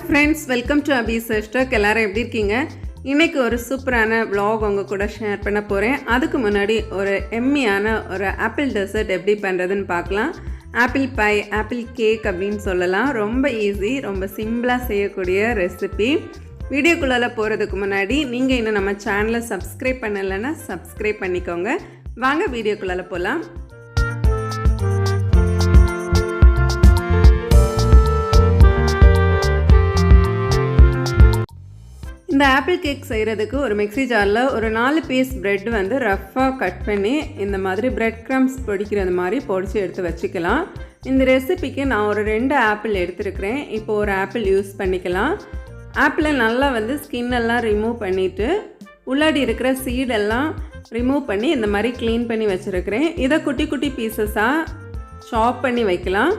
Friends, welcome to Abbe's vlog. எல்லாரும் எப்படி இருக்கீங்க? இன்றைக்கி ஒரு சூப்பரான vlog உங்கள் கூட ஷேர் பண்ண போகிறேன். அதுக்கு முன்னாடி ஒரு எம்மியான ஒரு ஆப்பிள் டெசர்ட் எப்படி பண்ணுறதுன்னு பார்க்கலாம். ஆப்பிள் பை, ஆப்பிள் கேக் அப்படின்னு சொல்லலாம். ரொம்ப ஈஸி, ரொம்ப சிம்பிளாக செய்யக்கூடிய ரெசிபி. வீடியோக்குள்ளே போகிறதுக்கு முன்னாடி நீங்கள் இன்னும் நம்ம சேனலை சப்ஸ்கிரைப் பண்ணலைன்னா சப்ஸ்கிரைப் பண்ணிக்கோங்க. வாங்க வீடியோக்குள்ளே போகலாம். இந்த ஆப்பிள் கேக் செய்கிறதுக்கு ஒரு மிக்ஸி ஜாரில் ஒரு 4 பீஸ் ப்ரெட் வந்து ரஃப்பாக கட் பண்ணி இந்த மாதிரி ப்ரெட் க்ரம்ஸ் பொடிக்கிறது மாதிரி பொடிச்சு எடுத்து வச்சுக்கலாம். இந்த ரெசிபிக்கு நான் ஒரு 2 ஆப்பிள் எடுத்துருக்கிறேன். இப்போ ஒரு ஆப்பிள் யூஸ் பண்ணிக்கலாம். ஆப்பிளை நல்லா வந்து ஸ்கின்னெல்லாம் ரிமூவ் பண்ணிவிட்டு உள்ளாடி இருக்கிற சீடெல்லாம் ரிமூவ் பண்ணி இந்த மாதிரி க்ளீன் பண்ணி வச்சுருக்கிறேன். இதை குட்டி குட்டி பீசஸாக சாப் பண்ணி வைக்கலாம்.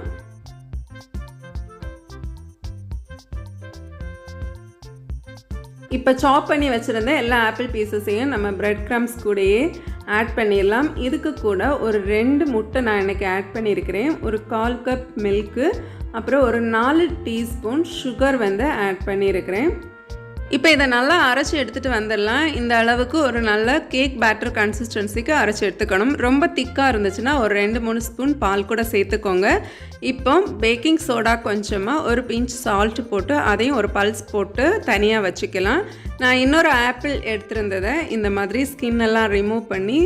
இப்போ சாப் பண்ணி வச்சுருந்த எல்லா ஆப்பிள் பீசஸையும் நம்ம ப்ரெட் க்ரம்ஸ் கூடயே ஆட் பண்ணிடலாம். இதுக்கு கூட ஒரு 2 முட்டை நான் இன்றைக்கி ஆட் பண்ணியிருக்கிறேன். ஒரு 1/4 கப் மில்க்கு, அப்புறம் ஒரு 4 டீஸ்பூன் சுகர் வந்து ஆட் பண்ணியிருக்கிறேன். இப்போ இதை நல்லா அரைச்சி எடுத்துகிட்டு வந்துடலாம். இந்த அளவுக்கு ஒரு நல்ல கேக் பேட்டர் கன்சிஸ்டன்சிக்கு அரைச்சி எடுத்துக்கணும். ரொம்ப திக்காக இருந்துச்சுன்னா ஒரு 2-3 ஸ்பூன் பால் கூட சேர்த்துக்கோங்க. இப்போ பேக்கிங் சோடா கொஞ்சமாக ஒரு பிஞ்ச் சால்ட் போட்டு அதையும் ஒரு பல்ஸ் போட்டு தனியாக வச்சுக்கலாம். நான் இன்னொரு ஆப்பிள் எடுத்துருந்ததை இந்த மாதிரி ஸ்கின்னெல்லாம் ரிமூவ் பண்ணி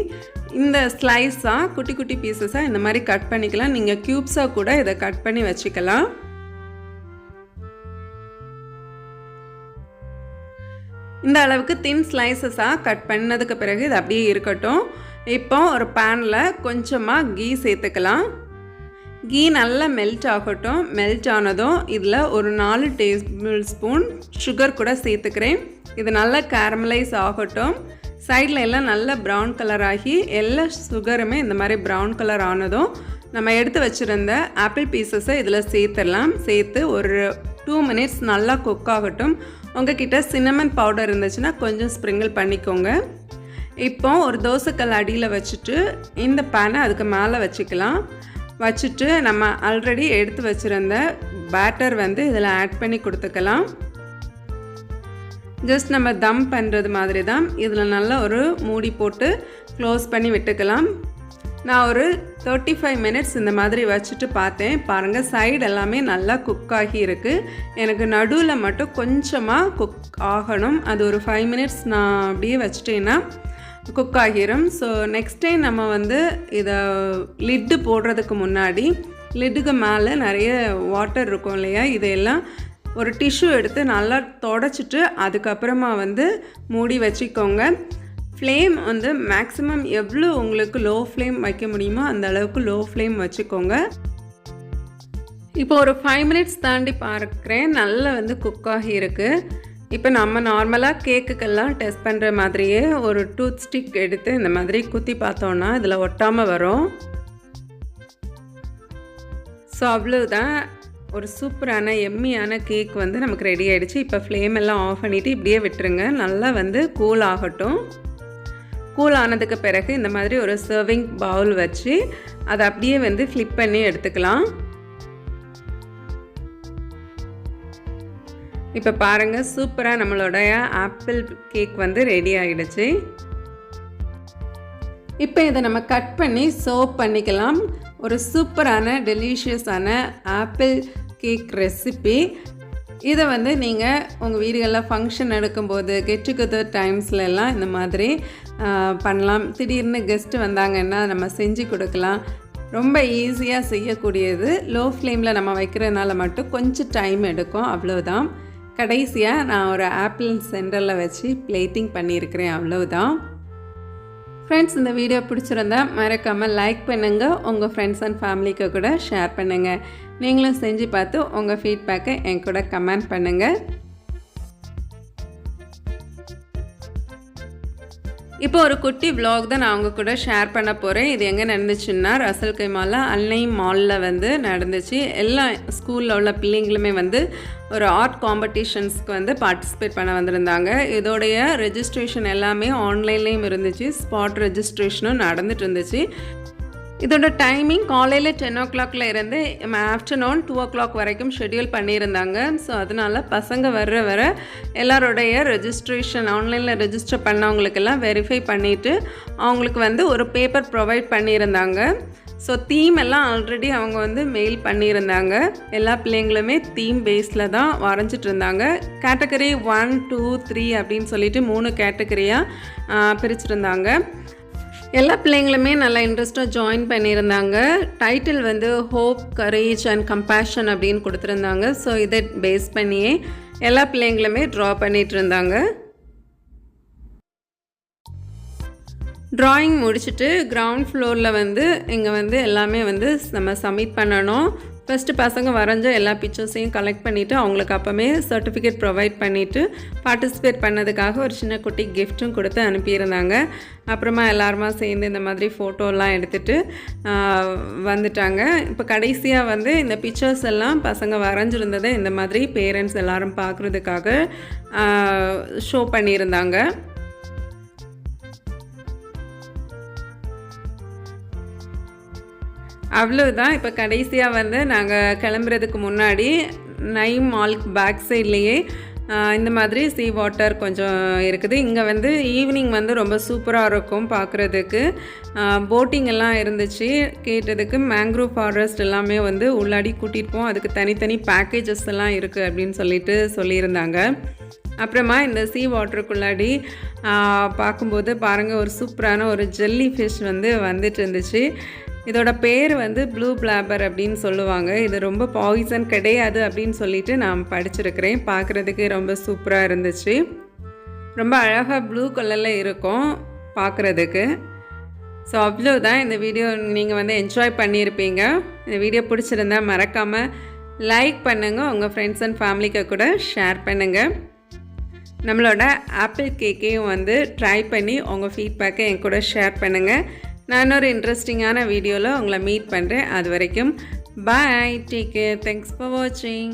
இந்த ஸ்லைஸாக குட்டி குட்டி பீசஸாக இந்த மாதிரி கட் பண்ணிக்கலாம். நீங்கள் க்யூப்ஸாக கூட இதை கட் பண்ணி வச்சுக்கலாம். இந்த அளவுக்கு தின் ஸ்லைசஸாக கட் பண்ணதுக்கு பிறகு இது அப்படியே இருக்கட்டும். இப்போ ஒரு பேனில் கொஞ்சமாக கீ சேர்த்துக்கலாம். கீ நல்லா மெல்ட் ஆகட்டும். மெல்ட் ஆனதும் இதில் ஒரு 4 டேபிள் ஸ்பூன் சுகர் கூட சேர்த்துக்கிறேன். இது நல்லா கேரமலைஸ் ஆகட்டும். சைடில் எல்லாம் நல்லா ப்ரௌன் கலர் ஆகி எல்லா சுகருமே இந்த மாதிரி ப்ரௌன் கலர் ஆனதும் நம்ம எடுத்து வச்சுருந்த ஆப்பிள் பீசஸை இதில் சேர்த்துடலாம். சேர்த்து ஒரு 2 மினிட்ஸ் நல்லா குக் ஆகட்டும். உங்ககிட்ட சின்னமன் பவுடர் இருந்துச்சுன்னா கொஞ்சம் ஸ்ப்ரிங்கிள் பண்ணிக்கோங்க. இப்போ ஒரு தோசைக்கல் அடியில் வச்சுட்டு இந்த பேனை அதுக்கு மேலே வச்சுக்கலாம். வச்சுட்டு நம்ம ஆல்ரெடி எடுத்து வச்சுருந்த பேட்டர் வந்து இதில் ஆட் பண்ணி கொடுத்துக்கலாம். ஜஸ்ட் நம்ம தம் பண்ணுறது மாதிரி தான். இதில் நல்லா ஒரு மூடி போட்டு க்ளோஸ் பண்ணி விட்டுக்கலாம். நான் ஒரு 35 மினிட்ஸ் இந்த மாதிரி வச்சுட்டு பார்த்தேன். பாருங்கள், சைடு எல்லாமே நல்லா குக் ஆகி இருக்குது. எனக்கு நடுவில் மட்டும் கொஞ்சமாக குக் ஆகணும். அது ஒரு 5 மினிட்ஸ் நான் அப்படியே வச்சுட்டேன்னா குக் ஆகிரும். ஸோ நெக்ஸ்ட் டைம் நம்ம வந்து இதை லிட்டு போடுறதுக்கு முன்னாடி லிட்டுக்கு மேலே நிறைய வாட்டர் இருக்கும் இல்லையா, இதையெல்லாம் ஒரு டிஷ்யூ எடுத்து நல்லா தொடச்சிட்டு அதுக்கப்புறமா வந்து மூடி வச்சுக்கோங்க. ஃப்ளேம் வந்து மேக்ஸிமம் எவ்வளோ உங்களுக்கு லோ ஃப்ளேம் வைக்க முடியுமோ அந்த அளவுக்கு லோ ஃப்ளேம் வச்சுக்கோங்க. இப்போ ஒரு 5 மினிட்ஸ் தாண்டி பார்க்குறேன், நல்லா வந்து குக் ஆகி இருக்குது. இப்போ நம்ம நார்மலாக கேக்குக்கெல்லாம் டெஸ்ட் பண்ணுற மாதிரியே ஒரு டூத் ஸ்டிக் எடுத்து இந்த மாதிரி குத்தி பார்த்தோன்னா இதில் ஒட்டாமல் வரும். ஸோ அவ்வளோதான், ஒரு சூப்பரான எம்மியான கேக் வந்து நமக்கு ரெடி ஆகிடுச்சு. இப்போ ஃப்ளேம் எல்லாம் ஆஃப் பண்ணிவிட்டு இப்படியே விட்டுருங்க. நல்லா வந்து கூல் ஆகட்டும். கூல் ஆனதுக்கு பிறகு இந்த மாதிரி ஒரு சர்விங் பவுல் வச்சு அதை அப்படியே வந்து ஃப்ளிப் பண்ணி எடுத்துக்கலாம். இப்போ பாருங்கள், சூப்பராக நம்மளுடைய ஆப்பிள் கேக் வந்து ரெடி ஆகிடுச்சு. இப்போ இதை நம்ம கட் பண்ணி சர்வ் பண்ணிக்கலாம். ஒரு சூப்பரான டெலிஷியஸான ஆப்பிள் கேக் ரெசிபி. இதை வந்து நீங்கள் உங்கள் வீடுகளில் ஃபங்க்ஷன் எடுக்கும்போது கெட் டுகெதர் டைம்ஸ்லலாம் இந்த மாதிரி பண்ணலாம். திடீர்னு கெஸ்ட்டு வந்தாங்கன்னா நம்ம செஞ்சு கொடுக்கலாம். ரொம்ப ஈஸியாக செய்யக்கூடியது. லோ ஃப்ளேமில் நம்ம வைக்கிறதுனால மட்டும் கொஞ்சம் டைம் எடுக்கும், அவ்வளோதான். கடைசியாக நான் ஒரு ஆப்பிள் சென்டரில் வச்சு பிளேட்டிங் பண்ணியிருக்கிறேன், அவ்வளோதான். ஃப்ரெண்ட்ஸ், இந்த வீடியோ பிடிச்சிருந்தா மறக்காமல் லைக் பண்ணுங்கள். உங்கள் ஃப்ரெண்ட்ஸ் அண்ட் ஃபேமிலிக்கு கூட ஷேர் பண்ணுங்கள். நீங்களும் செஞ்சு பார்த்து உங்கள் ஃபீட்பேக்கை என் கூட கமெண்ட் பண்ணுங்கள். இப்போ ஒரு குட்டி vlog தான் நான் உங்கள் கூட ஷேர் பண்ண போகிறேன். இது எங்கே நடந்துச்சுன்னா ரசல் கைமால அன்னை மாலில் வந்து நடந்துச்சு. எல்லா ஸ்கூலில் உள்ள பிள்ளைங்களுமே வந்து ஒரு ஆர்ட் காம்படிஷன்ஸ்க்கு வந்து பார்ட்டிசிபேட் பண்ண வந்திருந்தாங்க. இதோடைய ரெஜிஸ்ட்ரேஷன் எல்லாமே ஆன்லைன்லேயும் இருந்துச்சு. ஸ்பாட் ரெஜிஸ்ட்ரேஷனும் நடந்துட்டு இருந்துச்சு. இதோட டைமிங் காலையில் 10 o'clockல இருந்து ஆஃப்டர்நூன் 2 o'clock வரைக்கும் ஷெட்யூல் பண்ணியிருந்தாங்க. ஸோ அதனால் பசங்க வர எல்லாரோடைய ரெஜிஸ்ட்ரேஷன் ஆன்லைனில் ரெஜிஸ்டர் பண்ணவங்களுக்கெல்லாம் வெரிஃபை பண்ணிவிட்டு அவங்களுக்கு ஒரு பேப்பர் ப்ரொவைட் பண்ணியிருந்தாங்க. ஸோ தீம் எல்லாம் ஆல்ரெடி அவங்க மெயில் பண்ணியிருந்தாங்க. எல்லா பிள்ளைங்களுமே தீம் பேஸில் தான் வரைஞ்சிட்டு இருந்தாங்க. கேட்டகரி 1, 2, 3 அப்படின்னு சொல்லிட்டு 3 கேட்டகரியாக பிரிச்சுருந்தாங்க. எல்லா பிள்ளைங்களுமே நல்லா இன்ட்ரெஸ்ட்டாக ஜாயின் பண்ணியிருந்தாங்க. Title hope, courage and compassion அப்படின்னு கொடுத்துருந்தாங்க. ஸோ இதை பேஸ் பண்ணியே எல்லா பிள்ளைங்களுமே ட்ரா பண்ணிகிட்டு இருந்தாங்க. ட்ராயிங் முடிச்சுட்டு கிரவுண்ட் ஃப்ளோரில் இங்கே எல்லாமே நம்ம சப்மிட் பண்ணணும். ஃபஸ்ட்டு பசங்க வரைஞ்ச எல்லா பிக்சர்ஸையும் கலெக்ட் பண்ணிவிட்டு அவங்களுக்கு அப்போவே சர்டிஃபிகேட் ப்ரொவைட் பண்ணிவிட்டு பார்ட்டிசிபேட் பண்ணதுக்காக ஒரு சின்ன குட்டி கிஃப்ட்டும் கொடுத்து அனுப்பியிருந்தாங்க. அப்புறமா எல்லாருமா சேர்ந்து இந்த மாதிரி ஃபோட்டோலாம் எடுத்துகிட்டு வந்துட்டாங்க. இப்போ கடைசியாக இந்த பிக்சர்ஸ் எல்லாம் பசங்க வரைஞ்சிருந்ததை இந்த மாதிரி பேரண்ட்ஸ் எல்லோரும் பார்க்குறதுக்காக ஷோ பண்ணியிருந்தாங்க. அவ்வளோதான். இப்போ கடைசியாக நாங்கள் கிளம்புறதுக்கு முன்னாடி நைம் மால்க் பேக் சைட்லேயே இந்த மாதிரி சீ வாட்டர் கொஞ்சம் இருக்குது. இங்கே ஈவினிங் ரொம்ப சூப்பராக இருக்கும் பார்க்குறதுக்கு. போட்டிங் எல்லாம் இருந்துச்சு. கேட்டதுக்கு மேங்க்ரோவ் ஃபாரஸ்ட் எல்லாமே உள்ளாடி கூட்டிகிட்டு போவோம், அதுக்கு தனித்தனி பேக்கேஜஸ் எல்லாம் இருக்குது அப்படின்னு சொல்லியிருந்தாங்க. அப்புறமா இந்த சீ வாட்டருக்குள்ளாடி பார்க்கும்போது பாருங்கள், ஒரு சூப்பரான ஒரு ஜெல்லி ஃபிஷ் வந்துட்டு இருந்துச்சு. இதோட பேர் ப்ளூ பிளாபர் அப்படின்னு சொல்லுவாங்க. இது ரொம்ப பாய்சன் கிடையாது அப்படின்னு சொல்லிட்டு நான் படிச்சிருக்கிறேன். பார்க்குறதுக்கு ரொம்ப சூப்பராக இருந்துச்சு. ரொம்ப அழகாக ப்ளூ கலரில் இருக்கும் பார்க்குறதுக்கு. ஸோ அவ்வளோதான். இந்த வீடியோ நீங்கள் என்ஜாய் பண்ணியிருப்பீங்க. இந்த வீடியோ பிடிச்சிருந்தா மறக்காமல் லைக் பண்ணுங்கள், உங்கள் ஃப்ரெண்ட்ஸ் அண்ட் ஃபேமிலிக்கு கூட ஷேர் பண்ணுங்கள். நம்மளோட ஆப்பிள் கேக்கையும் ட்ரை பண்ணி உங்கள் ஃபீட்பேக்கை என் கூட ஷேர் பண்ணுங்கள். நான் இன்னொரு இன்ட்ரெஸ்டிங்கான வீடியோவில் உங்களை மீட் பண்ணுறேன். அது வரைக்கும் பாய், டேக் கேர், தேங்க்ஸ் ஃபார் வாட்சிங்.